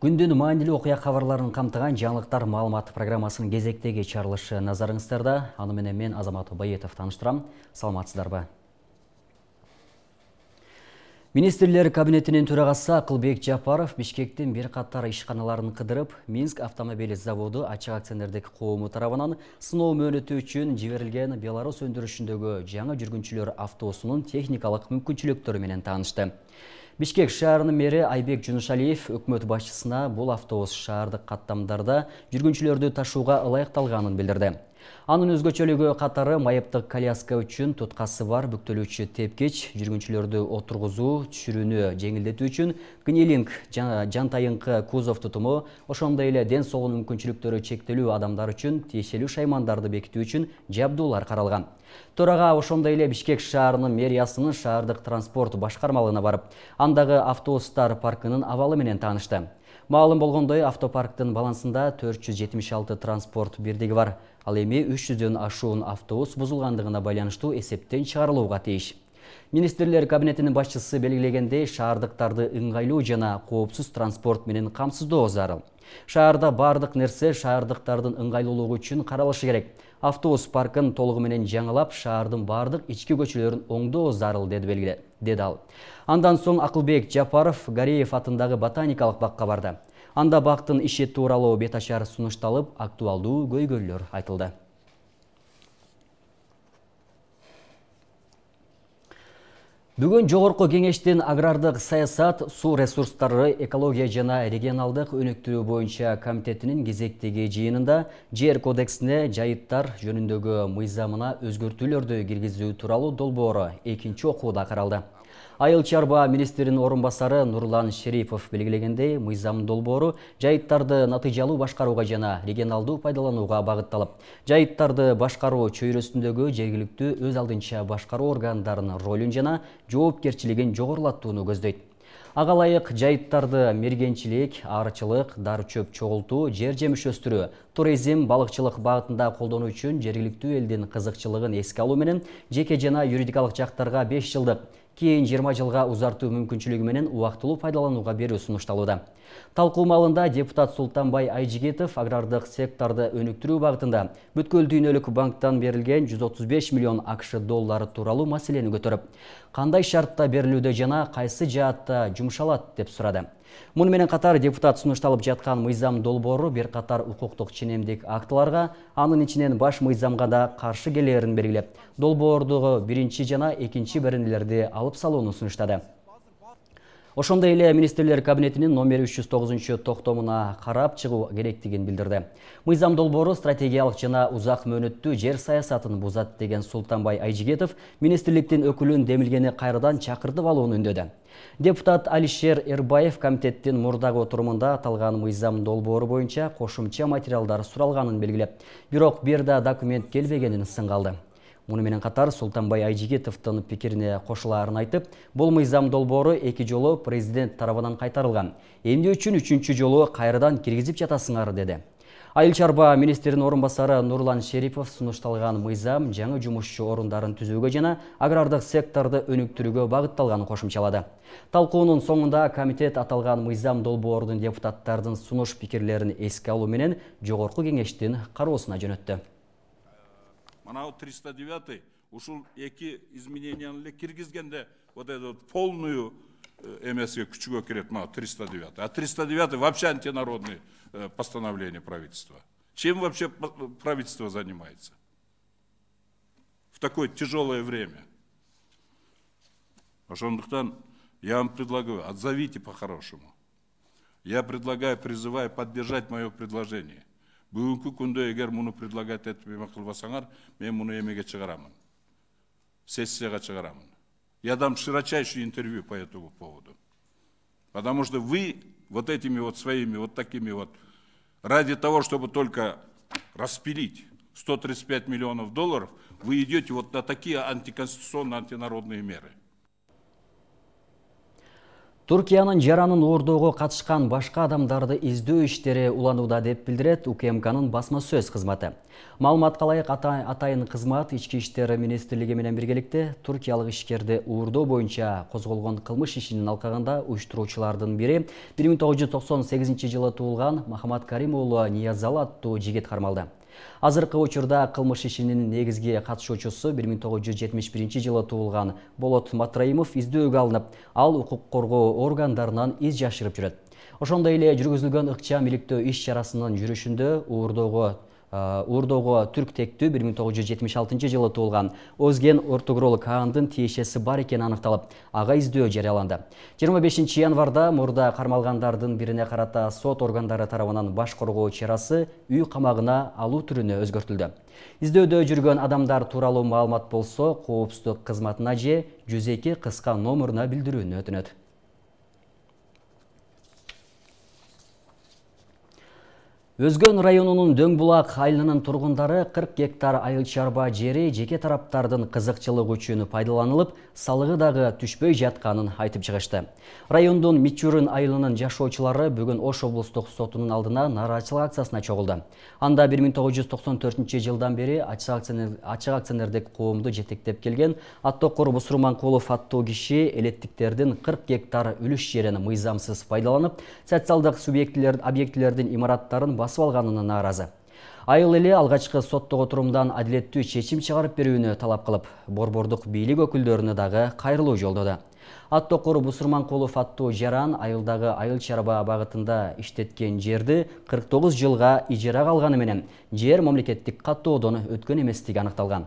Күндүн маанилүү окуя кабарларын камтыган жаңылыктар маалымат программасынын кезектеги чыгарылышы назарыңыздарда. Аны менен мен Азамат Байетов таныштырам. Саламатсыздарбы? Министрлер кабинетинин төрагасы Акылбек Жапаров Бишкектин бир катар ишканаларын кыдырып, Минск автомобиль заводу ачык акционердик коому тарабынан сыноо мөөнөтү үчүн жиберилген Беларусь өндүрүшүндөгү жаңы жүргүнчүлөр автобусунун техникалык мүмкүнчүлүктөрү менен таанышты. Бишкек шаарынын мэри Айбек Жунушалиев өкмөт башчысына бул автобус шаардык каттамдарда жүргүнчүлөрдү ташууга ылайыкталганын билдирди. Анын өзгөчөлүгү катары майыптык коляска үчүн туткасы бар бүктөлүүчү тепкич, жүргүнчүлөрдү отургузуу, түшүрүүнү жеңилдетүү үчүн книлинг жантайыңкы кузов тутуму, ошондой эле ден соолук мүмкүнчүлүктөрү чектелүү адамдар үчүн тиешелүү шаймандарды бекитүү үчүн жабдуулар каралган. Төрага ошондой эле Бишкек шаарынын мэриясынын шаардык транспорт башкармалыгына барып, андагы автобустар паркынын абалы менен таанышты. Маалым болгондой, автопарктын балансында 476 транспорт бирдиги бар. Ал эми 300дөн ашуун автобус бузулгандыгына байланыштуу эсептен чыгарылууга тийиш. Министрлер кабинетинин башчысы белгилегендей, шаардыктарды ыңгайлуу жана коопсуз транспорт менен камсыздоо зарыл. Шаарда бардык нерсе шаардыктардын ыңгайлуулугу үчүн каралышы керек. Автобус паркын толугу менен жаңылап, шаардын бардык ички көчөлөрүн оңдоо зарыл, деди ал. Андан соң Акылбек Жапаров Гареев атындагы ботаникалык бакка барды. Анда бактын иши тууралуу бетачар сунушталып, актуалдуу көйгөйлөр айтылды. Бүгүн жогорку кеңештин агрардык саясат, суу ресурстары, экология жана регионалдык өнүктүрүү боюнча комитетинин кезектеги жыйынында жер кодексине жайыттар жөнүндөгү мыйзамына өзгөртүүлөрдү киргизүү тууралуу долбоору экинчи окууда каралды. Айыл чарба министринин орун басары Нурлан Шерипов белгилегендей, мыйзам долбоору жайыттарды натыйжалуу башкарууга жана регионалдуу пайдаланууга багытталып, жайыттарды башкаруу чөйрөсүндөгү жергиликтүү өз алдынча башкаруу органдарынын ролун жана жоопкерчилигин жогорулатууну көздөйт. Ага ылайык жайыттарды мергенчилик, арчылык, дары чөп чогултуу, жер жемиш өстүрүү, туризм, балыкчылык багытында колдонуу үчүн жергиликтүү элдин кызыкчылыгын эске алуу менен жеке жана юридикалык жактарга 5 жылдык, кийин 20 жылга узартуу мүмкүнчүлүгү менен убактылуу пайдаланууга берүү сунушталууда. Талкуу маалында депутат Султанбай Айжигитов агрардык секторду өнүктүрүү багытында бүткүл дүйнөлүк банктан берилген 135 миллион АКШ доллары тууралуу маселени көтөрүп, кандай шартта берилүүдө жана кайсы жаатта жумшалат деп сурады. Муну менен катар депутат сунушталып жаткан мыйзам долбоору бир катар укуктук ченемдик актыларга, анын ичинен баш мыйзамга да каршы келерин белгилеп, долбоордогу биринчи жана экинчи беренелерди алып салууну сунуштады. Ошондой эле министрлер кабинетинин номер 309 токтомуна карап чыгуу керектигин билдирди. Мыйзам долбоору стратегиялык жана узак мөөнөттүү жер саясатын бузат деген Султанбай Айжигитов министрликтин өкүлүн демилгени кайрадан чакыртып алууну үндөдү. Депутат Алишер Эрбаев комитеттин мурдагы отурумунда аталган мыйзам долбоору боюнча кошумча материалдар суралганын белгилеп, бирок бир да документ келбегенин сынгалды. Муну менен катар Султанбай Айжигитовдун пикирине кошулаарын айтып, бул мыйзам долбоору 2 жолу президент тарабынан кайтарылган. Эмне үчүн 3-чү жолу кайрадан киргизип жатасыңар, деди. Айыл чарба министринин орун басары Нурлан Шерипов сунушталган мыйзам жаңы жумушчу орундарын түзүүгө жана агрардык секторду өнүктүрүүгө багытталганын кошумчалады. Талкуунун соңунда комитет аталган мыйзам долбоордун депутаттардын сунуш пикирлерин эске алуу менен жогорку кеңештин кароосуна жөнөттү. Манау 309 ушул эки измененияны киргизгенде вот эту полную МСГ күчүгө кирет, мына 309. А 309 вообще антинародное постановление правительства. Чем вообще правительство занимается в такое тяжелое время? Ошондуктан я вам предлагаю, отзовите по-хорошему. Я предлагаю, призываю поддержать мое предложение. Бүгүнкү күндө эгер муну предлагать этип кылбасаңар, мен муну эмеге чыгарамын. Сессияга чыгарамын. Я дам широчайшее интервью по этому поводу. Потому что вы вот этими вот своими вот такими вот, ради того, чтобы только распилить 135 миллионов долларов, вы идете вот на такие антиконституционные, антинародные меры. Түркиянын жаранын оордоого катышкан башка адамдарды издөө иштери уланууда деп билдирет УКМКнын басма сөз кызматы. Маалыматка ылайык атайын кызмат Ички иштер министрлиги менен биргеликте туркиялык ишкерди уурдоо боюнча козголгон кылмыш ишинин алкагында уюштуруучулардын бири 1998-жылы туулган Махамат Карим уулу Ниязалы аттуу жигит кармалды. Азыркы учурда кылмыш ишинин негизги катышуучусу 1971-жылы туулган Болот Матраимов издөөгө алынып, ал укук коргоо органдарынан из жашырып жүрөт. Ошондой эле жүргүзүлгөн ыкчам иликтөө иш чарасынын жүрүшүндө уурдоого түрк тектүү 1976-жылы туулган Озген Ортогрол Каандын тиешеси бар экени аныкталып, ага издөө жарыяланды. 25 январда мурда кармалгандардын бирине карата сот органдары тарабынан баш коргоо чарасы үй камагына алуу түрүнө өзгөртүлдү. Издөөдө жүргөн адамдар тууралуу маалымат болсо, коопсуздук кызматына же 102 кыска номуруна билдирүүнү өтүнөт. Өзгөн районунун Дөңбулак айылынын тургундары 40 гектар айыл чарба жери жеке тараптардын кызыкчылыгы үчүн пайдаланылып, салыгы дагы түшпөй жатканын айтып чыгышты. Райондун Мичурун айылынын жашоочулары бүгүн Ош облустук сотунун алдына нааразычылык акциясына чогулду. Анда 1994-жылдан бери ачык акционердик коомду жетектеп келген Аттокур Бусурманкулов аттуу киши элеттиктердин 40 гектар үлүш жерин мыйзамсыз пайдаланып, социалдык объектилердин имараттарын басып алганына нааразы. Айыл эли алгачкы соттогу турумдан адилеттүү чечим чыгарып берүүнү талап кылып, борбордук бийлик өкүлдөрүнө дагы кайрылуу жолдоду. Аттокур Бусурманкулов аттуу жаран айылдагы айыл чарба багытында иштеткен жерди 49 жылга ижарага алганы менен жер мамлекеттик каттоодон өткөн эместиги аныкталган.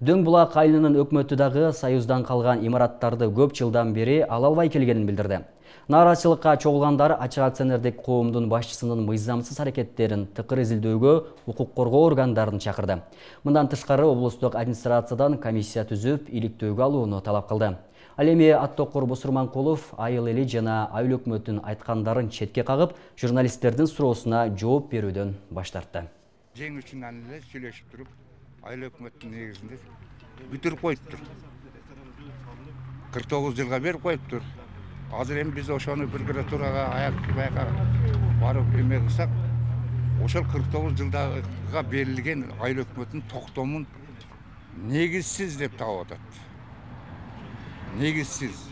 Дөңбулак айылынын өкмөтү дагы Союздан калган имараттарды көп жылдан бери ала албай келгенин билдирди. Нааразычылыкка чогулгандар ачык акционердик коомдун башчысынын мыйзамсыз аракеттерин тыкыр изилдөөгө укук коргоо органдарын чакырды. Мындан тышкары облустук администрациядан комиссия түзүп, иликтөөгө алууну талап кылды. Ал эми Аттокур Бусурманкулов айыл эли жана айыл өкмөтүнүн айткандарын четке кагып, журналисттердин суроосуна жооп берүүдөн баш тартты. Жең үчүн эле сүйлөшүп туруп, айыл өкмөттүн негизинде бүтүрүп коюптур. 49 жылга берип коюптур. Азыр эми биз ошону прокуратурага аякка барып эме кылсак, ошол 49 жылдага берилген айыл өкмөтүнүн токтомун негизсиз деп таап атат. Негизсиз.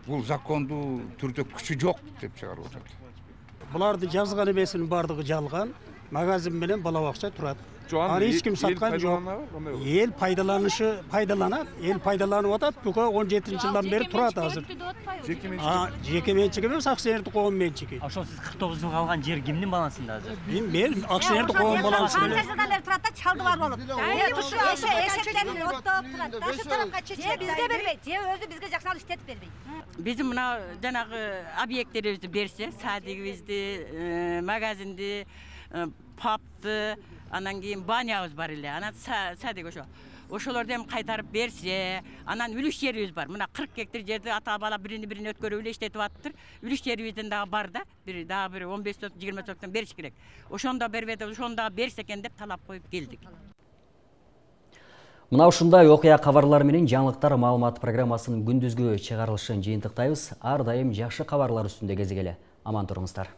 Бул закондуу түрдө күчү жок деп чыгарып атат. Буларды жазган эмесинин бардыгы жалган, магазин менен бала бакча турат. Аны эч ким саткан жок. Эл пайдаланат, эл пайдаланып атат. Буга 17-жылдан бери турат азыр. Жеке менчик эмес, акционердик коом менчики. Ошол сиз 49 жылга алган жер кимдин балансында азыр? Мен акционердик коом балансында. Жылдан бери турат да, чалды бар болуп. Эшектерин оттоп турат да. Ошол тарапка чечет. Бизге бербейт, же өзү бизге жакшылап иштетип бербейт. Биздин мына жанагы объекттерибизди берсе, садигибизди, магазинди, папты, анан кийин банябыз бар эле. Анан садик ошолорду эми кайтарып берсе, анан үлүш жерибиз бар. Мына 40 гектар жерди ата бала биrini өткөрүп эле иштетип атыптыр. Үлүш жерибизден дагы бар да, дагы бир 15-20 соттон бериш керек. Ошондо бербейт, ошондо дагы берсе экен деп талап коюп келдик. Мына ушундай окуя кабарлар менен жаңылыктар маалымат программасынын күндүзгү чыгарылышын жыйынтыктайбыз. Ар дайым жакшы кабарлар үстүндө кезигели. Аман туруңуздар.